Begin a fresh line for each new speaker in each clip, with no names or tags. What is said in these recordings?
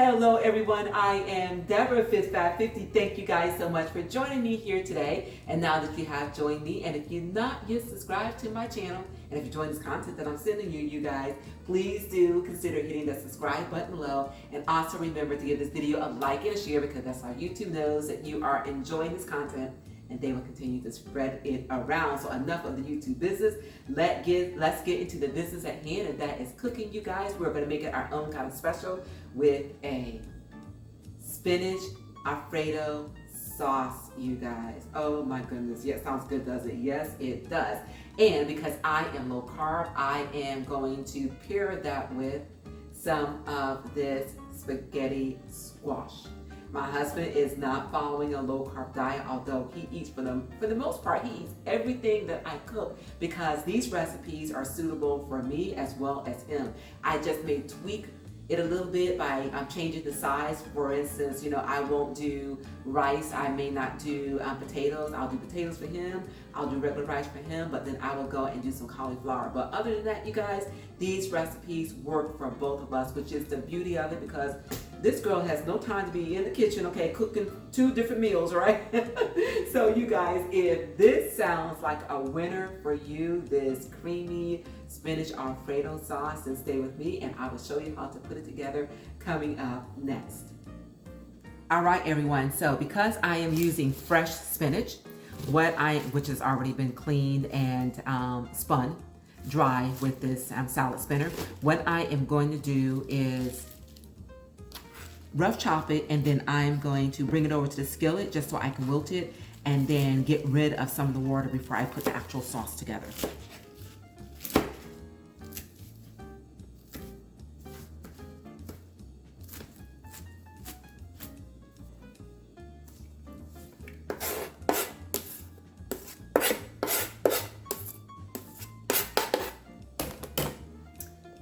Hello everyone, I am Deborah Fit550. Thank you guys so much for joining me here today. And now that you have joined me, and if you're not yet subscribed to my channel, and if you join this content that I'm sending you guys, please do consider hitting the subscribe button below. And also remember to give this video a like and a share, because that's how YouTube knows that you are enjoying this content, and they will continue to spread it around. So enough of the YouTube business. Let's get into the business at hand, and that is cooking, you guys. We're gonna make it our own kind of special with a spinach Alfredo sauce, you guys. Oh my goodness, yes, sounds good, does it? Yes, it does. And because I am low carb, I am going to pair that with some of this spaghetti squash. My husband is not following a low carb diet, although he eats, for the most part, he eats everything that I cook, because these recipes are suitable for me as well as him. I just may tweak it a little bit by changing the size. For instance, I won't do rice. I may not do potatoes. I'll do potatoes for him. I'll do regular rice for him, but then I will go and do some cauliflower. But other than that, you guys, these recipes work for both of us, which is the beauty of it, because this girl has no time to be in the kitchen, okay, cooking 2 different meals, right? So you guys, if this sounds like a winner for you, this creamy spinach Alfredo sauce, then stay with me and I will show you how to put it together coming up next. All right, everyone, so because I am using fresh spinach, which has already been cleaned and spun dry with this salad spinner, what I am going to do is rough chop it, and then I'm going to bring it over to the skillet just so I can wilt it, and then get rid of some of the water before I put the actual sauce together.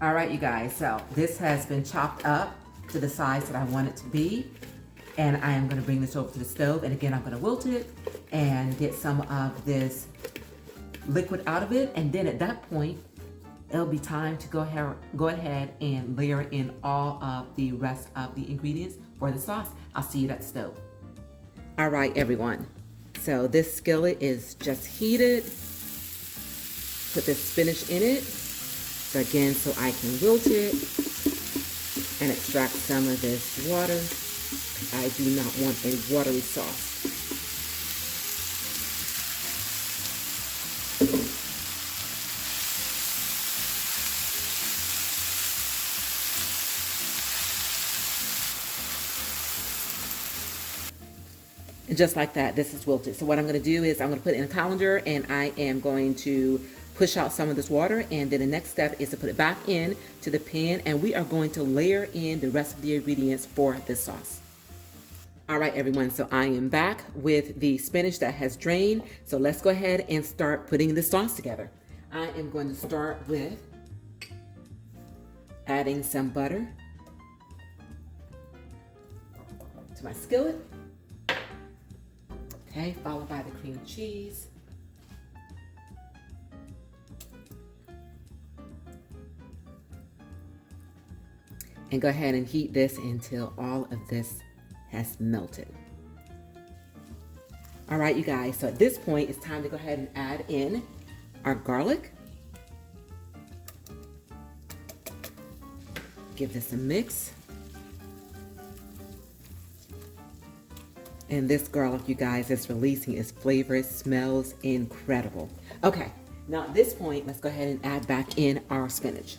All right, you guys, so this has been chopped up to the size that I want it to be, and I am going to bring this over to the stove, and again I'm going to wilt it and get some of this liquid out of it, and then at that point it'll be time to go ahead and layer in all of the rest of the ingredients for the sauce. I'll see you at the stove. All right, everyone, so this skillet is just heated. Put this spinach in it, so again, so I can wilt it and extract some of this water. I do not want a watery sauce. And just like that, this is wilted. So what I'm going to do is I'm going to put it in a colander, and I am going to push out some of this water, and then the next step is to put it back in to the pan, and we are going to layer in the rest of the ingredients for this sauce. All right, everyone, so I am back with the spinach that has drained. So let's go ahead and start putting the sauce together. I am going to start with adding some butter to my skillet. Okay, followed by the cream cheese. And go ahead and heat this until all of this has melted. All right, you guys, so at this point, it's time to go ahead and add in our garlic. Give this a mix. And this garlic, you guys, is releasing its flavor. It smells incredible. Okay, now at this point, let's go ahead and add back in our spinach.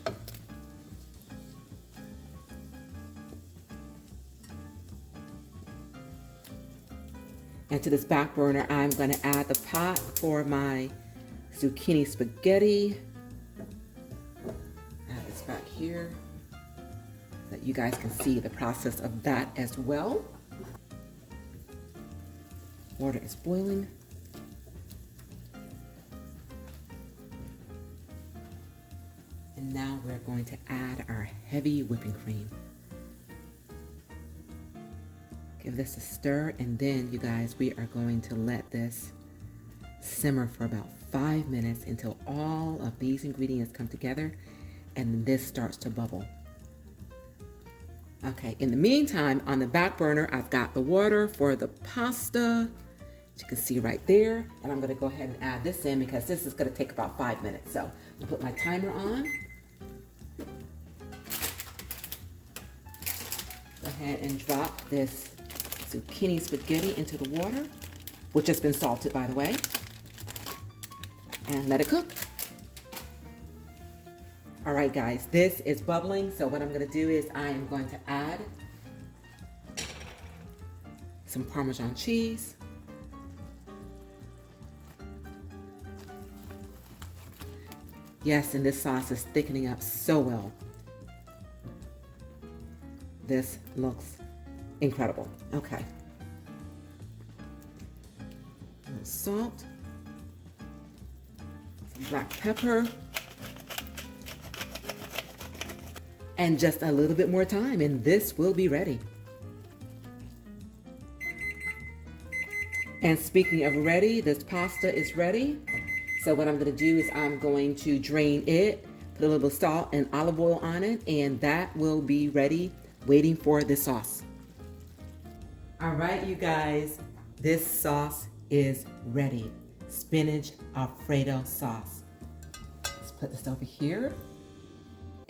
And to this back burner, I'm going to add the pot for my zucchini spaghetti. Add this back here so that you guys can see the process of that as well. Water is boiling. And now we're going to add our heavy whipping cream. Give this a stir, and then, you guys, we are going to let this simmer for about 5 minutes until all of these ingredients come together and this starts to bubble. Okay, in the meantime, on the back burner, I've got the water for the pasta, as you can see right there. And I'm gonna go ahead and add this in because this is gonna take about 5 minutes. So I'll put my timer on. Go ahead and drop this zucchini spaghetti into the water, which has been salted, by the way, and let it cook. All right, guys, this is bubbling. So what I'm gonna do is I am going to add some Parmesan cheese. Yes, and this sauce is thickening up so well. This looks incredible. Okay. A little salt, some black pepper, and just a little bit more time, and this will be ready. And speaking of ready, this pasta is ready. So what I'm gonna do is I'm going to drain it, put a little salt and olive oil on it, and that will be ready, waiting for the sauce. All right, you guys, this sauce is ready. Spinach Alfredo sauce. Let's put this over here.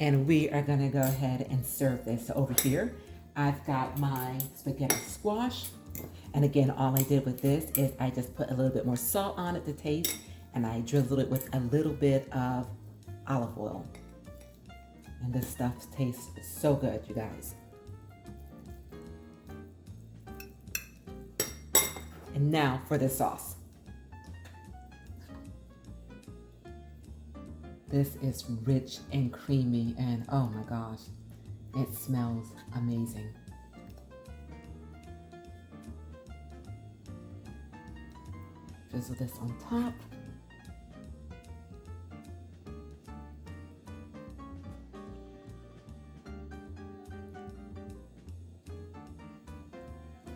And we are gonna go ahead and serve this. So over here, I've got my spaghetti squash. And again, all I did with this is I just put a little bit more salt on it to taste, and I drizzled it with a little bit of olive oil. And this stuff tastes so good, you guys. And now for the sauce. This is rich and creamy, and oh my gosh, it smells amazing. Drizzle this on top.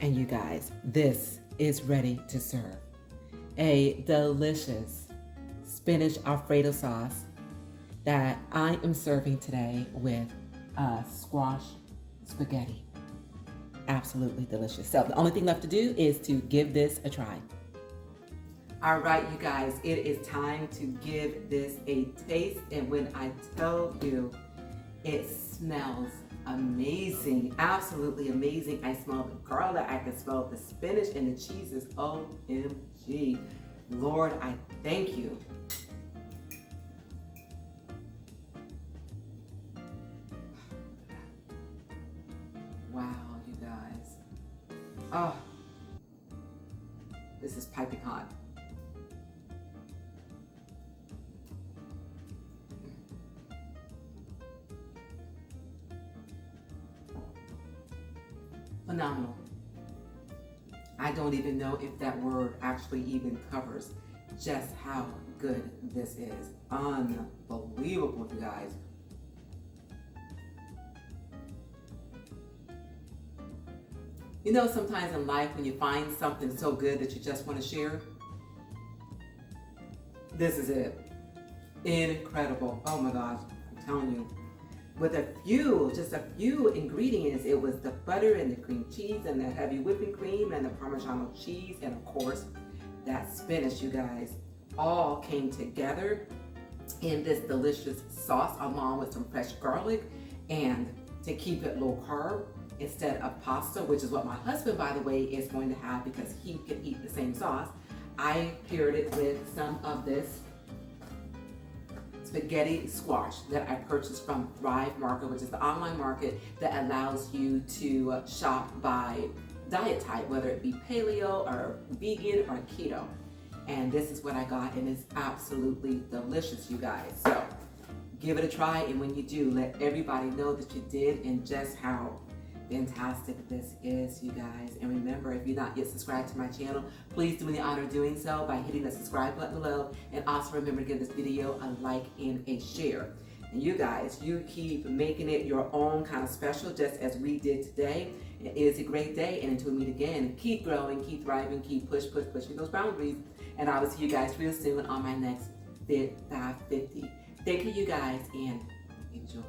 And you guys, this is ready to serve. A delicious spinach Alfredo sauce that I am serving today with squash spaghetti. Absolutely delicious. So the only thing left to do is to give this a try. All right, you guys, it is time to give this a taste. And when I tell you, it smells amazing, absolutely amazing. I smell the garlic, I can smell the spinach, and the cheese is OMG. Lord, I thank you. Wow, you guys. Oh, this is piping hot. Phenomenal. I don't even know if that word actually even covers just how good this is. Unbelievable, you guys. You know, sometimes in life when you find something so good that you just want to share, this is it. Incredible. Oh my gosh, I'm telling you. With just a few ingredients, it was the butter and the cream cheese and the heavy whipping cream and the Parmesan cheese and of course that spinach, you guys, all came together in this delicious sauce along with some fresh garlic. And to keep it low carb instead of pasta, which is what my husband, by the way, is going to have because he can eat the same sauce, I paired it with some of this spaghetti squash that I purchased from Thrive Market, which is the online market that allows you to shop by diet type, whether it be paleo or vegan or keto. And this is what I got, and it's absolutely delicious, you guys. So give it a try, and when you do, let everybody know that you did and just how fantastic this is, you guys. And remember, if you're not yet subscribed to my channel, please do me the honor of doing so by hitting the subscribe button below, and also remember to give this video a like and a share. And you guys, you keep making it your own kind of special, just as we did today. It is a great day, and until we meet again, keep growing, keep thriving, keep pushing those boundaries, and I will see you guys real soon on my next Fit 550. Thank you, you guys, and enjoy.